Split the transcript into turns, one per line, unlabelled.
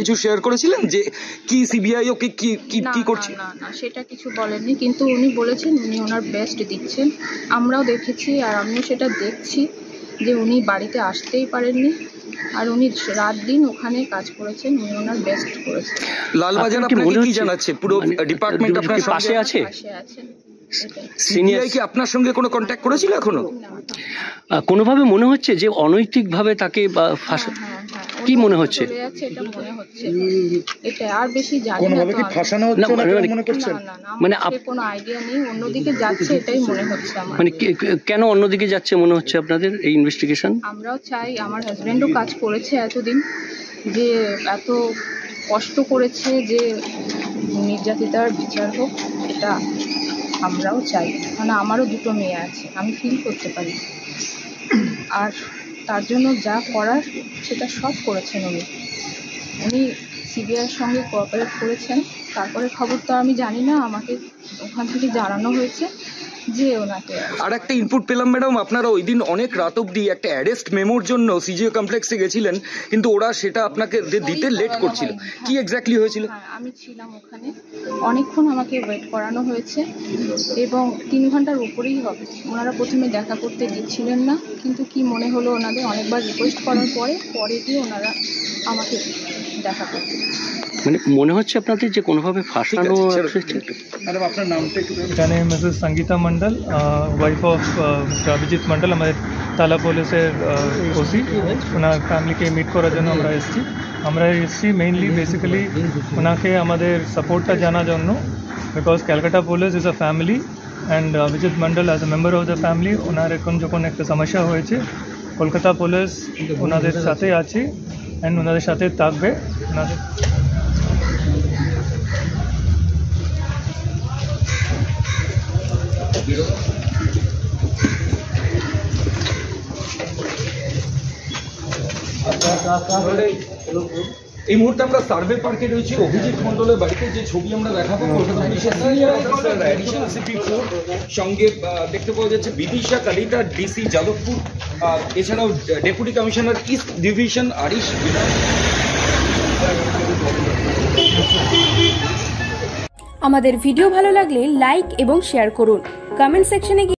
কিছু শেয়ার করেছিলেন যে কি সিবিআই ওকে কি করছে?
না না, সেটা কিছু বলেননি, কিন্তু উনি বলেছেন উনি ওনার বেস্ট দিচ্ছেন। আমরাও দেখেছি আর আমিও সেটা দেখছি যে উনি বাড়িতে আসতেই পারেননি, আর উনি রাত দিন ওখানে কাজ করেছেন, উনি ওনার বেস্ট করেছেন।
লালবাজার আপনাকে কি জানাচ্ছে? পুরো ডিপার্টমেন্ট আপনার
পাশে আছে?
পাশে আছেন।
সিনিয়র কি আপনার সঙ্গে কোনো কন্ট্যাক্ট করেছিল এখনো?
কোনোভাবে মনে হচ্ছে যে অনৈতিকভাবে তাকে কি মনে হচ্ছে?
এটা মনে হচ্ছে, এটা আর বেশি জানি না,
কোনোভাবে কি ফাঁসানো হচ্ছে না মনে করছেন?
মানে কোনো আইডিয়া নেই, অন্যদিকে যাচ্ছে এটাই মনে হচ্ছে আমার।
মানে কেন অন্যদিকে যাচ্ছে মনে হচ্ছে আপনাদের এই ইনভেস্টিগেশন?
আমরাও চাই, আমার হাজবেন্ডও কাজ করেছে এতদিন, যে এত কষ্ট করেছে যে নির্যাতিতার বিচার হোক, এটা আমরাও চাই। মানে আমারও দুটো মেয়ে আছে, আমি ফিল করতে পারি, আর তার জন্য যা করার সেটা সব করেছেন উনি সিবিআইয়ের সঙ্গে কোঅপারেট করেছেন। তারপরে খবর তো আমি জানি না, আমাকে ওখান থেকে জানানো হয়েছে যে ওনাকে।
আর একটা ইনপুট পেলাম ম্যাডাম, আপনারা ওই দিন অনেক রাত অবধি একটা অ্যারেস্ট মেমোর জন্য সিজিও কমপ্লেক্সে গেছিলেন, কিন্তু ওরা সেটা আপনাকে দিতে লেট করছিল। কি এক্স্যাক্টলি হয়েছিল?
আমি ছিলাম ওখানে, অনেকক্ষণ আমাকে ওয়েট করানো হয়েছে এবং 3 ঘন্টার উপরেই হবে। ওনারা প্রথমে দেখা করতে দিচ্ছিলেন না, কিন্তু কি মনে হলো ওনাদের, অনেকবার রিকোয়েস্ট করার পরে গিয়ে ওনারা আমাকে দেখা করতে।
মানে মনে হচ্ছে আপনাদের যে কোনোভাবে ফাঁসানো।
ম্যাডাম আপনার নামটা একটু?
मेरा name Mrs Sangeeta Mandal, wife of Mr Abhijit Mandal, हमारे ताला पुलिसের ওসি। ওনার ফ্যামিলিকে মিট করার জন্য আমরা এসেছি মেইনলি বেসিক্যালি ওনাকে আমাদের সাপোর্টটা জানার জন্য, because Calcutta police is a family and Abhijit Mandal as a member of the family. ওনার এখন যখন একটা সমস্যা হয়েছে, কলকাতা পুলিশ ওনাদের সাথে আছে অ্যান্ড ওনাদের সাথে থাকবে। ওনাদের
এই মুহূর্তে আমরা সার্ভে পার্কে রয়েছি। অভিজিৎ মন্ডলের বাড়িতে যে ছবি আমরা দেখাবো, সঙ্গে দেখতে পাওয়া যাচ্ছে বিদিশা কালিতা, ডিসি যাদবপুর, এছাড়াও deputy commissioner east division Arish.
আমাদের ভিডিও ভালো লাগলে লাইক এবং শেয়ার করুন। কমেন্ট সেকশনে